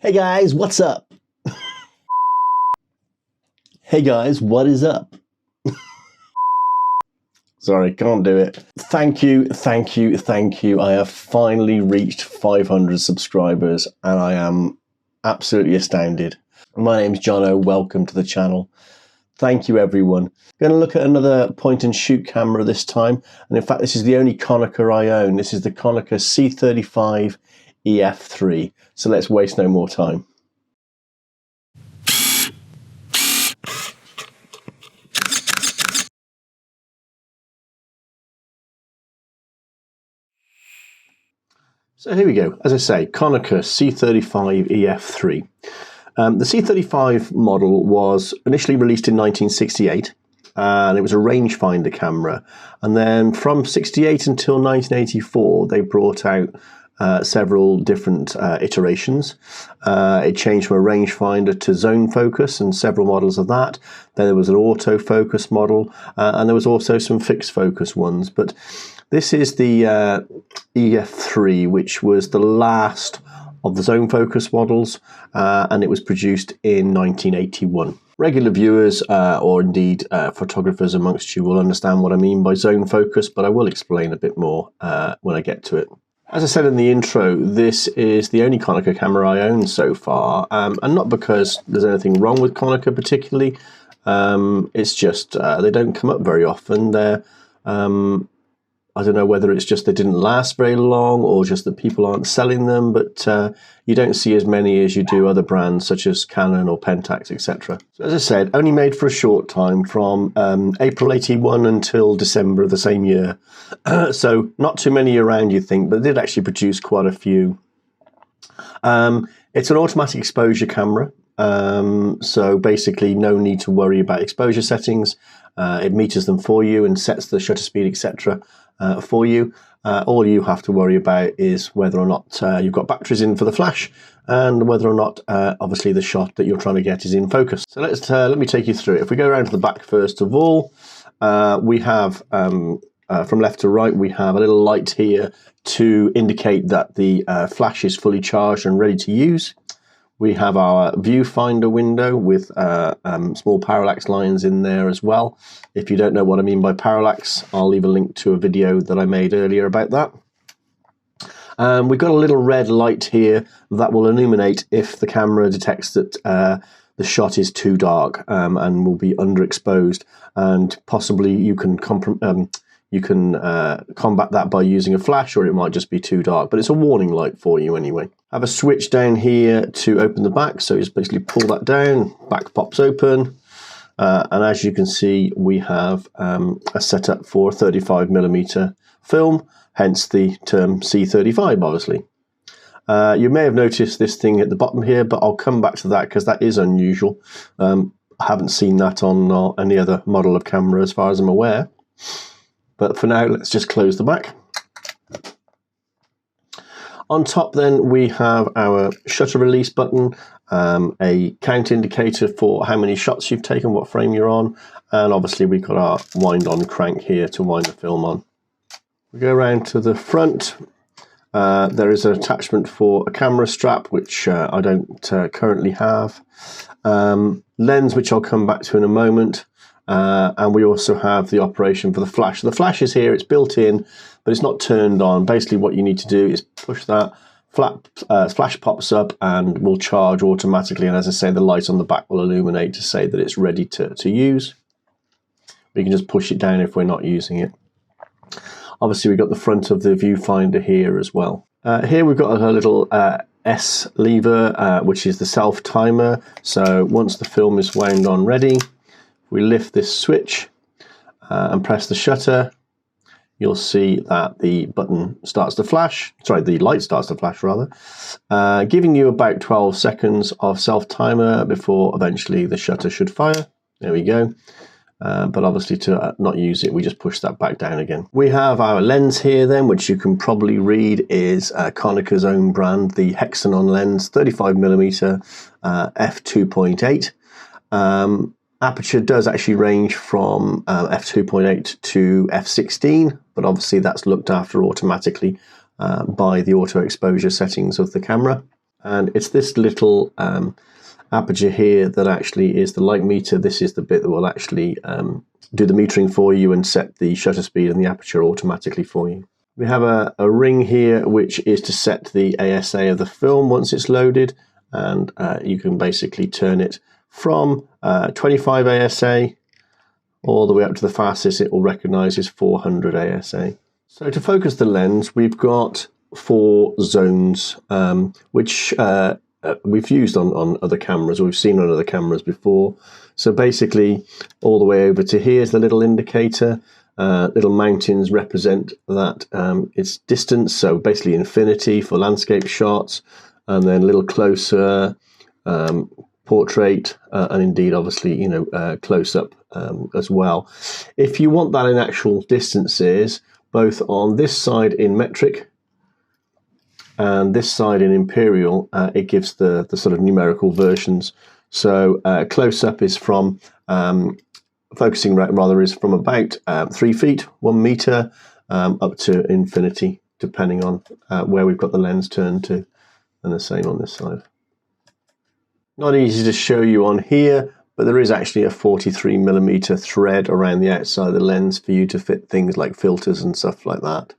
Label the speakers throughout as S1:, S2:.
S1: Hey guys, what's up? Hey guys, what is up? Sorry, can't do it. Thank you. I have finally reached 500 subscribers and I am absolutely astounded. My name's Jono, welcome to the channel. Thank you everyone. Going to look at another point and shoot camera this time, and in fact this is the only Konica I own. This is the Konica C35 EF3. So let's waste no more time. So here we go. As I say, Konica C35 EF3. The C35 model was initially released in 1968, and it was a rangefinder camera. And then from 68 until 1984, they brought out several different iterations. It changed from a rangefinder to zone focus and several models of that. Then there was an autofocus model, and there was also some fixed focus ones. But this is the EF3, which was the last of the zone focus models, and it was produced in 1981. Regular viewers, or indeed photographers amongst you, will understand what I mean by zone focus, but I will explain a bit more when I get to it. As I said in the intro, this is the only Konica camera I own so far, and not because there's anything wrong with Konica particularly. It's just they don't come up very often. They're I don't know whether it's just they didn't last very long or just that people aren't selling them, but you don't see as many as you do other brands such as Canon or Pentax, etc. So as I said, only made for a short time from April 81 until December of the same year. So not too many around, you think, but it did actually produce quite a few. It's an automatic exposure camera. So basically no need to worry about exposure settings. It meters them for you and sets the shutter speed, etc. For you. All you have to worry about is whether or not you've got batteries in for the flash, and whether or not obviously the shot that you're trying to get is in focus. So let me take you through it. If we go around to the back first of all, we have from left to right, we have a little light here to indicate that the flash is fully charged and ready to use. We have our viewfinder window with small parallax lines in there as well. If you don't know what I mean by parallax, I'll leave a link to a video that I made earlier about that. We've got a little red light here that will illuminate if the camera detects that the shot is too dark and will be underexposed, and possibly you can combat that by using a flash, or it might just be too dark, but it's a warning light for you anyway. I have a switch down here to open the back, so you just basically pull that down, back pops open, and as you can see we have a setup for 35mm film, hence the term C35 obviously. You may have noticed this thing at the bottom here, but I'll come back to that because that is unusual. I haven't seen that on any other model of camera as far as I'm aware. But for now, let's just close the back. On top then, we have our shutter release button, a count indicator for how many shots you've taken, what frame you're on, and obviously we've got our wind on crank here to wind the film on. We go around to the front. There is an attachment for a camera strap, which I don't currently have. Lens, which I'll come back to in a moment. And we also have the operation for the flash. The flash is here, it's built in, but it's not turned on. Basically what you need to do is push that, flash pops up and will charge automatically, and as I say, the light on the back will illuminate to say that it's ready to use. We can just push it down if we're not using it. Obviously we've got the front of the viewfinder here as well. Here we've got a little S lever, which is the self timer. So once the film is wound on ready, we lift this switch and press the shutter, you'll see that the button starts to flash, sorry, the light starts to flash rather, giving you about 12 seconds of self-timer before eventually the shutter should fire. There we go. But obviously to not use it, we just push that back down again. We have our lens here then, which you can probably read is Konica's own brand, the Hexanon lens, 35mm f2.8. Aperture does actually range from f2.8 to f16, but obviously that's looked after automatically by the auto exposure settings of the camera. And it's this little aperture here that actually is the light meter. This is the bit that will actually do the metering for you and set the shutter speed and the aperture automatically for you. We have a ring here which is to set the ASA of the film once it's loaded, and you can basically turn it from 25 ASA all the way up to the fastest it will recognise is 400 ASA. So to focus the lens, we've got 4 zones, which we've used on other cameras, or we've seen on other cameras before. So basically, all the way over to here is the little indicator. Little mountains represent that it's distance, so basically infinity for landscape shots, and then a little closer, portrait, and indeed, obviously, you know, close up as well. If you want that in actual distances, both on this side in metric and this side in imperial, it gives the sort of numerical versions. So close up is from focusing rather is from about 3 feet, 1 meter, up to infinity, depending on where we've got the lens turned to, and the same on this side. Not easy to show you on here, but there is actually a 43mm thread around the outside of the lens for you to fit things like filters and stuff like that.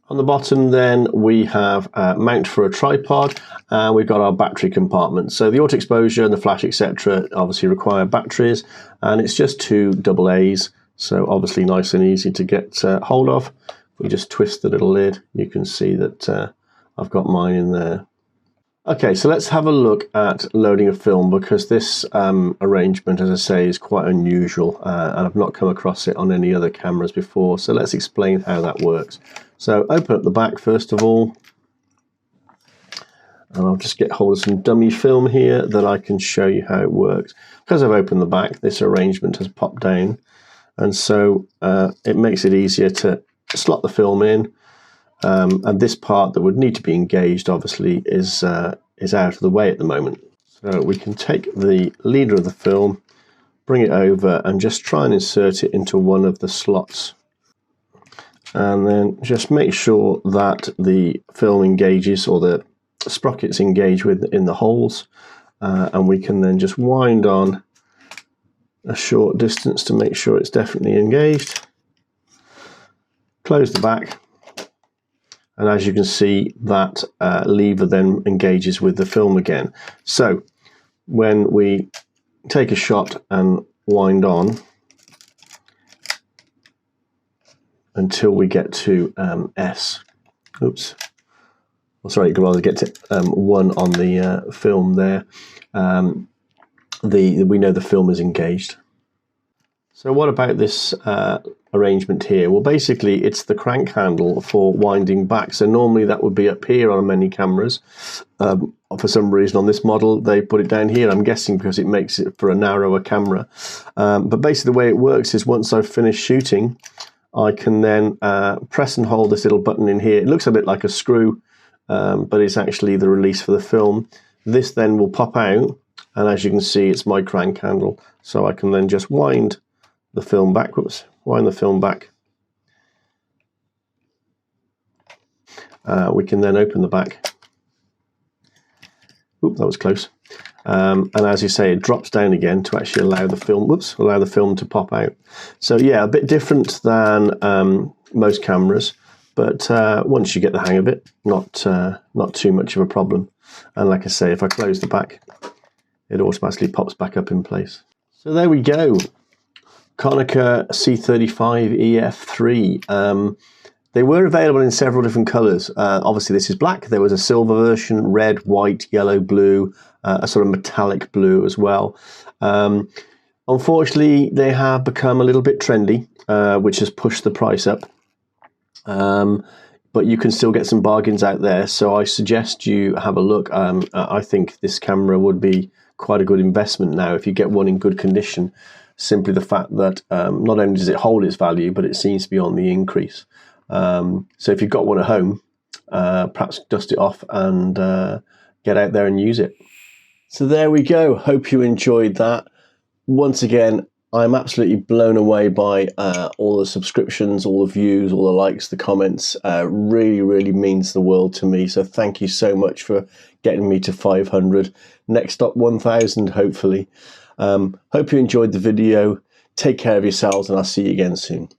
S1: On the bottom then we have a mount for a tripod, and we've got our battery compartment. So the auto exposure and the flash etc. obviously require batteries, and it's just 2 AA's, so obviously nice and easy to get hold of. We just twist the little lid, you can see that I've got mine in there. Okay, so let's have a look at loading a film, because this arrangement, as I say, is quite unusual, and I've not come across it on any other cameras before. So let's explain how that works. So open up the back first of all, and I'll just get hold of some dummy film here that I can show you how it works. Because I've opened the back, this arrangement has popped down, and so it makes it easier to slot the film in. And this part that would need to be engaged, obviously, is out of the way at the moment. So we can take the leader of the film, bring it over, and just try and insert it into one of the slots. And then just make sure that the film engages, or the sprockets engage in the holes. And we can then just wind on a short distance to make sure it's definitely engaged. Close the back. And as you can see, that lever then engages with the film again. So when we take a shot and wind on until we get to S. Oops. Well, sorry, you can rather get to 1 on the film there. We know the film is engaged. So what about this arrangement here? Well, basically it's the crank handle for winding back. So normally that would be up here on many cameras. For some reason on this model they put it down here, I'm guessing because it makes it for a narrower camera. But basically the way it works is once I've finished shooting, I can then press and hold this little button in here. It looks a bit like a screw, but it's actually the release for the film. This then will pop out, and as you can see it's my crank handle. So I can then just wind the film back. Whoops, wind the film back. We can then open the back. Oop, that was close. And as you say, it drops down again to actually allow the film. Whoops, allow the film to pop out. So yeah, a bit different than most cameras, but once you get the hang of it, not too much of a problem. And like I say, if I close the back, it automatically pops back up in place. So there we go. Konica C35 EF3. They were available in several different colours. Obviously this is black. There was a silver version, red, white, yellow, blue, a sort of metallic blue as well. Unfortunately, they have become a little bit trendy, which has pushed the price up. But you can still get some bargains out there, so I suggest you have a look. I think this camera would be quite a good investment now if you get one in good condition. Simply the fact that not only does it hold its value, but it seems to be on the increase. So if you've got one at home, perhaps dust it off and get out there and use it. So there we go. Hope you enjoyed that. Once again, I'm absolutely blown away by all the subscriptions, all the views, all the likes, the comments. Really, really means the world to me. So thank you so much for getting me to 500. Next up, 1,000, hopefully. Hope you enjoyed the video. Take care of yourselves, and I'll see you again soon.